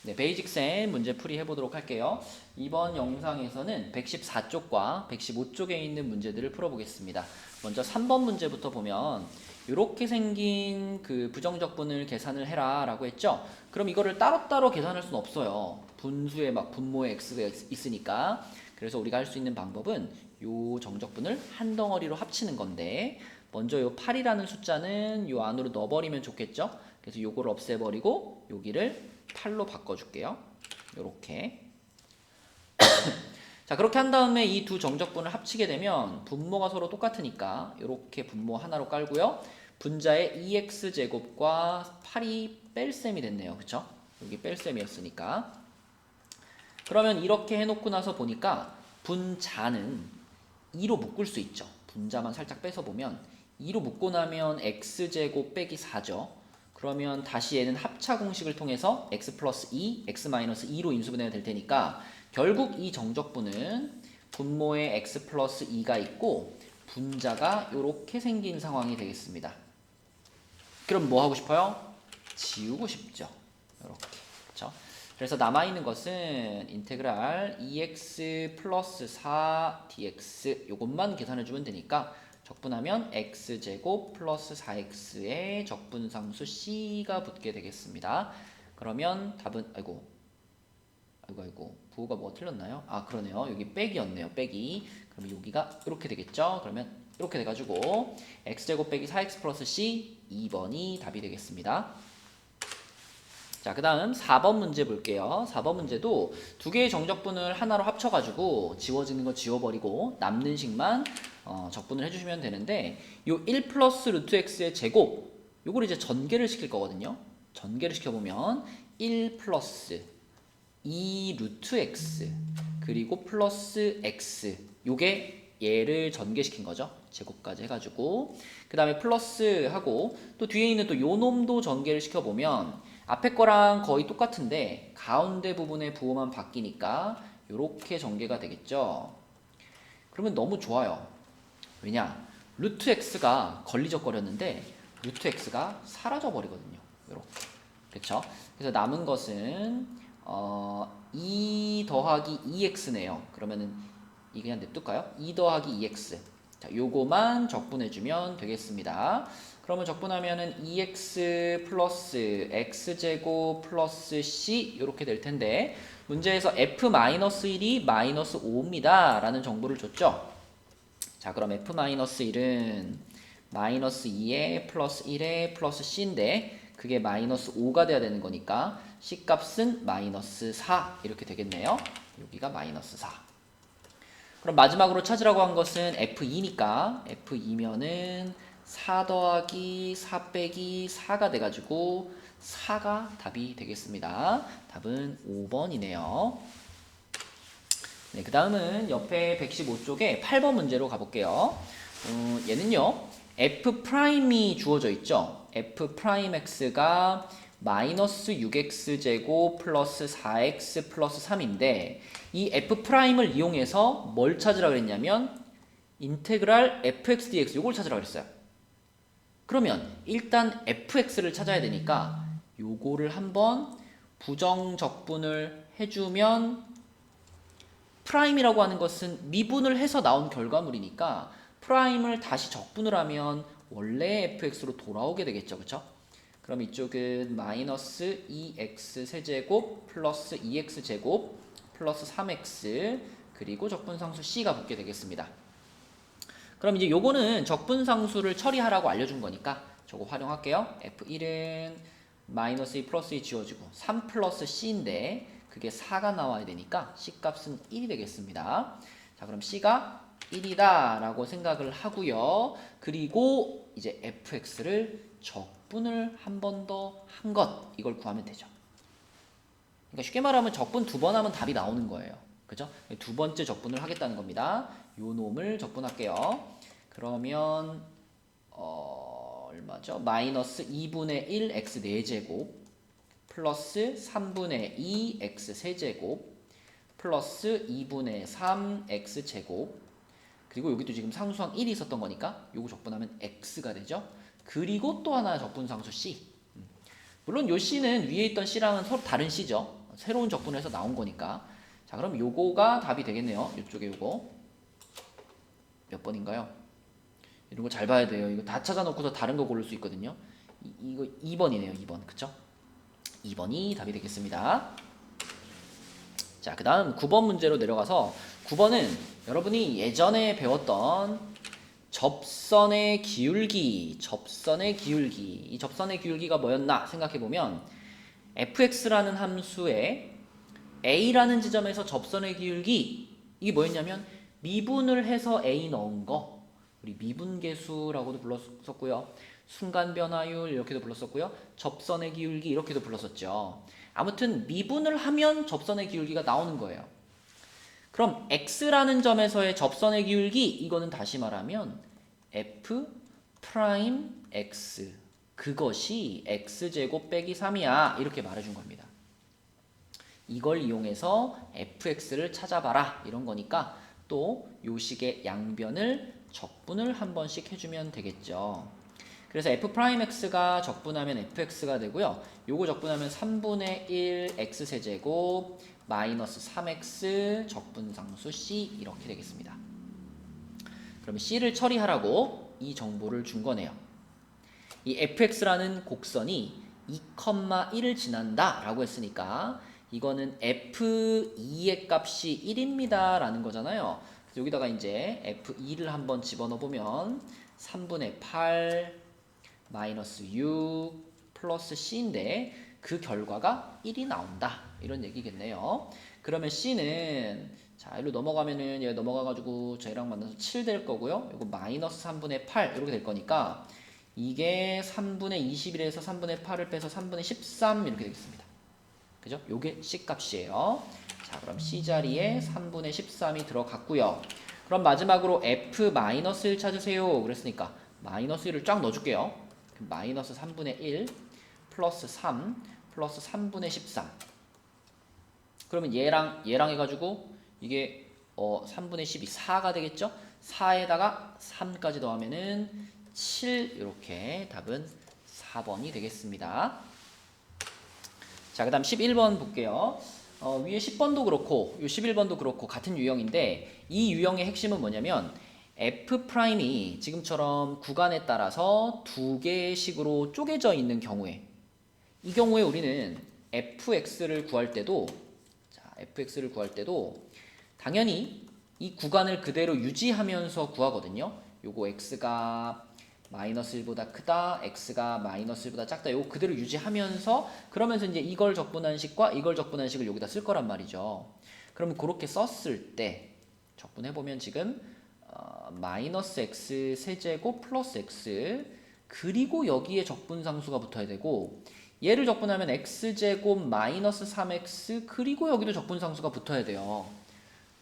네, 베이직센 문제 풀이 해보도록 할게요. 이번 영상에서는 114쪽과 115쪽에 있는 문제들을 풀어보겠습니다. 먼저 3번 문제부터 보면 이렇게 생긴 그 부정적분을 계산을 해라 라고 했죠. 그럼 이거를 따로따로 계산할 수는 없어요. 분수에 막 분모에 x가 있으니까. 그래서 우리가 할 수 있는 방법은 요 정적분을 한 덩어리로 합치는 건데, 먼저 요 8이라는 숫자는 요 안으로 넣어버리면 좋겠죠. 그래서 요거를 없애버리고 여기를 8로 바꿔줄게요. 요렇게. 자, 그렇게 한 다음에 이 두 정적분을 합치게 되면 분모가 서로 똑같으니까 이렇게 분모 하나로 깔고요. 분자의 2x제곱과 8이 뺄셈이 됐네요. 그쵸? 여기 뺄셈이었으니까. 그러면 이렇게 해놓고 나서 보니까 분자는 2로 묶을 수 있죠. 분자만 살짝 빼서 보면 2로 묶고 나면 x제곱 빼기 4죠. 그러면 다시 얘는 합차 공식을 통해서 x 플러스 2, x 마이너스 2로 인수분해가 될 테니까 결국 이 정적분은 분모에 x 플러스 2가 있고 분자가 이렇게 생긴 상황이 되겠습니다. 그럼 뭐 하고 싶어요? 지우고 싶죠. 이렇게. 그렇죠? 그래서 남아있는 것은 인테그랄 2x 플러스 4 dx 요것만 계산해주면 되니까 적분하면 x제곱 플러스 4x의 적분상수 c가 붙게 되겠습니다. 그러면 답은 아이고 부호가 뭐가 틀렸나요? 아 그러네요. 여기 빼기였네요. 빼기. 그러면 여기가 이렇게 되겠죠. 그러면 이렇게 돼가지고 x제곱 빼기 4x 플러스 c 2번이 답이 되겠습니다. 자, 그 다음 4번 문제 볼게요. 4번 문제도 두 개의 정적분을 하나로 합쳐가지고 지워지는 거 지워버리고 남는 식만 적분을 해주시면 되는데 요 1 플러스 루트 x의 제곱 요걸 이제 전개를 시킬 거거든요. 전개를 시켜보면 1 플러스 2 루트 x 그리고 플러스 x 요게 얘를 전개시킨 거죠. 제곱까지 해가지고 그 다음에 플러스 하고 또 뒤에 있는 또 요 놈도 전개를 시켜보면 앞에 거랑 거의 똑같은데 가운데 부분의 부호만 바뀌니까 이렇게 전개가 되겠죠. 그러면 너무 좋아요. 왜냐? 루트 x가 걸리적거렸는데 루트 x가 사라져 버리거든요. 이렇게. 그렇죠? 그래서 남은 것은 2 더하기 2x네요. 그러면은 이 그냥 냅둘까요? 2 더하기 2x. 자, 요거만 적분해주면 되겠습니다. 그러면 적분하면은 2x 플러스 x제곱 플러스 c 이렇게 될 텐데 문제에서 f-1이 마이너스 5입니다. 라는 정보를 줬죠. 자, 그럼 f-1은 마이너스 2에 플러스 1에 플러스 c인데 그게 마이너스 5가 돼야 되는 거니까 c 값은 마이너스 4 이렇게 되겠네요. 여기가 마이너스 4. 그럼 마지막으로 찾으라고 한 것은 f2니까 f2면은 4 더하기 4 빼기 4가 돼가지고 4가 답이 되겠습니다. 답은 5번이네요. 네, 그 다음은 옆에 115쪽에 8번 문제로 가볼게요. 얘는요, f'이 주어져 있죠. f'x가 마이너스 6x제곱 플러스 4x 플러스 3인데 이 f'을 이용해서 뭘 찾으라 그랬냐면 인테그랄 fx dx 요걸 찾으라 그랬어요. 그러면 일단 fx를 찾아야 되니까 요거를 한번 부정적분을 해주면 프라임이라고 하는 것은 미분을 해서 나온 결과물이니까 프라임을 다시 적분을 하면 원래 fx로 돌아오게 되겠죠. 그쵸? 그럼 이쪽은 마이너스 2x 세제곱 플러스 2x 제곱 플러스 3x 그리고 적분상수 c가 붙게 되겠습니다. 그럼 이제 요거는 적분상수를 처리하라고 알려준 거니까 저거 활용할게요. f1은 마이너스 2 플러스 2 지워지고 3 플러스 c인데 그게 4가 나와야 되니까 c 값은 1이 되겠습니다. 자, 그럼 c가 1이다 라고 생각을 하고요. 그리고 이제 fx를 적분을 한 번 더 한 것 이걸 구하면 되죠. 그러니까 쉽게 말하면 적분 2번 하면 답이 나오는 거예요. 그죠? 두 번째 적분을 하겠다는 겁니다. 요 놈을 적분할게요. 그러면 얼마죠? 마이너스 2분의 1 x 4제곱 플러스 3분의 2 x 세제곱 플러스 2분의 3 x 제곱 그리고 여기도 지금 상수항 1이 있었던 거니까 요거 적분하면 x가 되죠. 그리고 또 하나 적분상수 c. 물론 요 c는 위에 있던 c랑은 서로 다른 c죠. 새로운 적분을 해서 나온 거니까. 자, 그럼 요거가 답이 되겠네요. 이쪽에 요거 몇 번인가요? 이런 거 잘 봐야 돼요. 이거 다 찾아놓고서 다른 거 고를 수 있거든요. 이거 2번이네요. 2번. 그쵸? 2번이 답이 되겠습니다. 자, 그 다음 9번 문제로 내려가서 9번은 여러분이 예전에 배웠던 접선의 기울기, 이 접선의 기울기가 뭐였나 생각해보면 fx라는 함수에 a라는 지점에서 접선의 기울기, 이게 뭐였냐면 미분을 해서 a 넣은 거, 우리 미분계수라고도 불렀었고요, 순간변화율 이렇게도 불렀었고요, 접선의 기울기 이렇게도 불렀었죠. 아무튼 미분을 하면 접선의 기울기가 나오는 거예요. 그럼 x라는 점에서의 접선의 기울기, 이거는 다시 말하면 f 프라임 x, 그것이 x제곱 빼기 3이야 이렇게 말해준 겁니다. 이걸 이용해서 fx를 찾아봐라 이런 거니까 또 요 식의 양변을 적분을 한 번씩 해주면 되겠죠. 그래서 f'x가 적분하면 fx가 되고요. 요거 적분하면 3분의 1 x세제곱 마이너스 3x 적분상수 c 이렇게 되겠습니다. 그러면 c를 처리하라고 이 정보를 준 거네요. 이 fx라는 곡선이 2,1을 지난다 라고 했으니까 이거는 f2의 값이 1입니다 라는 거잖아요. 그래서 여기다가 이제 f2를 한번 집어넣어 보면 3분의 8 마이너스 6 플러스 c인데 그 결과가 1이 나온다 이런 얘기겠네요. 그러면 c는 자 일로 넘어가면은 얘 넘어가가지고 저희랑 만나서 7 될 거고요. 이거 마이너스 3분의 8 이렇게 될 거니까 이게 3분의 21에서 3분의 8을 빼서 3분의 13 이렇게 되겠습니다. 그죠? 요게 c 값이에요. 자 그럼 c 자리에 3분의 13이 들어갔고요. 그럼 마지막으로 f-1 찾으세요 그랬으니까 마이너스 1을 쫙 넣어줄게요. 마이너스 3분의 1 플러스 3 플러스 3분의 13. 그러면 얘랑 해가지고 이게 3분의 12 4가 되겠죠? 4에다가 3까지 더하면은 7 이렇게 답은 4번이 되겠습니다. 자, 그 다음 11번 볼게요. 위에 10번도 그렇고 요 11번도 그렇고 같은 유형인데 이 유형의 핵심은 뭐냐면 F'이 지금처럼 구간에 따라서 두 개의 식으로 쪼개져 있는 경우에 이 경우에 우리는 fx를 구할 때도 당연히 이 구간을 그대로 유지하면서 구하거든요. 요거 x가 마이너스 1보다 크다, x가 마이너스 1보다 작다, 요거 그대로 유지하면서 그러면서 이제 이걸 적분한 식과 이걸 적분한 식을 여기다 쓸 거란 말이죠. 그러면 그렇게 썼을 때 적분해보면 지금 마이너스 x 세제곱 플러스 x 그리고 여기에 적분상수가 붙어야 되고 얘를 적분하면 x제곱 마이너스 3x 그리고 여기도 적분상수가 붙어야 돼요.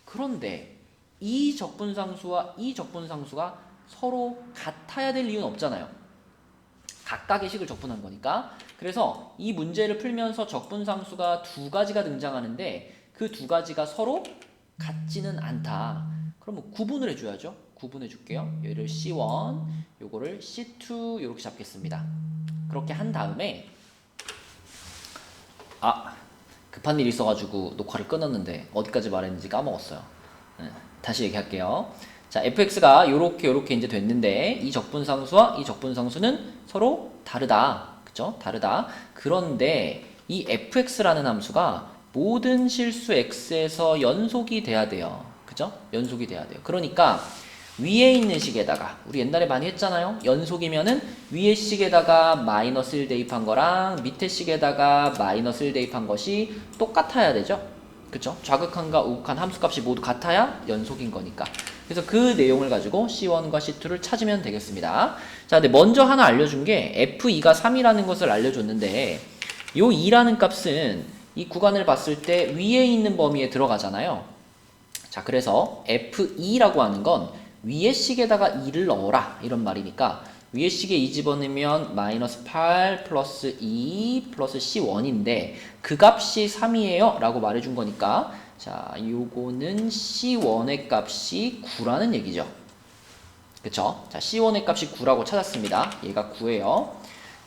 그런데 이 적분상수와 이 적분상수가 서로 같아야 될 이유는 없잖아요. 각각의 식을 적분한 거니까. 그래서 이 문제를 풀면서 적분상수가 두 가지가 등장하는데 그 두 가지가 서로 같지는 않다. 그럼 구분을 해줘야죠. 구분해 줄게요. 얘를 C1, 요거를 C2 이렇게 잡겠습니다. 그렇게 한 다음에 급한 일이 있어가지고 녹화를 끊었는데 어디까지 말했는지 까먹었어요. 다시 얘기할게요. 자, fx가 요렇게 이제 됐는데 이 적분상수와 이 적분상수는 서로 다르다. 그쵸? 다르다. 그런데 이 fx라는 함수가 모든 실수 x에서 연속이 돼야 돼요. 그죠? 연속이 돼야 돼요. 그러니까 위에 있는 식에다가 우리 옛날에 많이 했잖아요. 연속이면은 위에 식에다가 마이너스 1 대입한 거랑 밑에 식에다가 마이너스 1 대입한 것이 똑같아야 되죠. 그쵸? 좌극한과 우극한 함수값이 모두 같아야 연속인 거니까. 그래서 그 내용을 가지고 C1과 C2를 찾으면 되겠습니다. 자, 근데 먼저 하나 알려준 게 F2가 3이라는 것을 알려줬는데 요 2라는 값은 이 구간을 봤을 때 위에 있는 범위에 들어가잖아요. 자, 그래서 F2라고 하는 건 위에 식에다가 2를 넣어라 이런 말이니까 위에 식에 2 집어넣으면 마이너스 8 플러스 2 플러스 C1인데 그 값이 3이에요 라고 말해준 거니까 자 요거는 C1의 값이 9라는 얘기죠. 그쵸? 자 C1의 값이 9라고 찾았습니다. 얘가 9예요.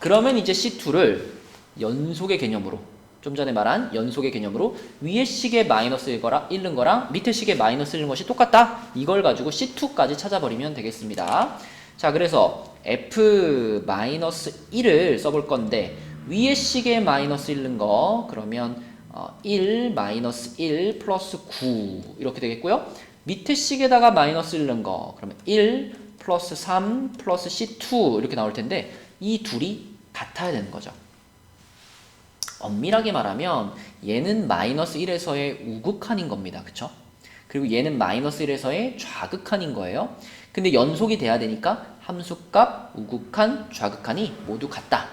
그러면 이제 C2를 연속의 개념으로 좀 전에 말한 연속의 개념으로 위에 식에 마이너스 1는 거랑 밑에 식에 마이너스 1는 것이 똑같다. 이걸 가지고 C2까지 찾아버리면 되겠습니다. 자, 그래서 F-1을 써볼 건데 위에 식에 마이너스 1는 거 그러면 1 마이너스 1 플러스 9 이렇게 되겠고요. 밑에 식에다가 마이너스 1는 거 그러면 1 플러스 3 플러스 C2 이렇게 나올 텐데 이 둘이 같아야 되는 거죠. 엄밀하게 말하면 얘는 마이너스 1에서의 우극한인 겁니다. 그쵸? 그리고 얘는 마이너스 1에서의 좌극한인 거예요. 근데 연속이 돼야 되니까 함수값, 우극한, 좌극한이 모두 같다.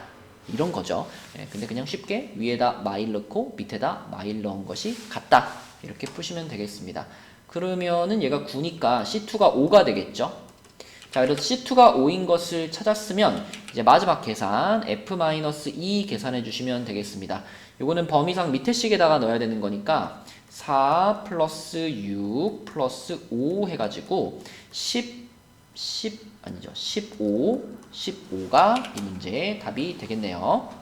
이런 거죠. 근데 그냥 쉽게 위에다 마일 넣고 밑에다 마일 넣은 것이 같다. 이렇게 푸시면 되겠습니다. 그러면은 얘가 9니까 C2가 5가 되겠죠. 자, 그래서 C2가 5인 것을 찾았으면 이제 마지막 계산 F-2 계산해 주시면 되겠습니다. 요거는 범위상 밑에 식에다가 넣어야 되는 거니까 4 플러스 6 플러스 5 해가지고 15가 이 문제의 답이 되겠네요.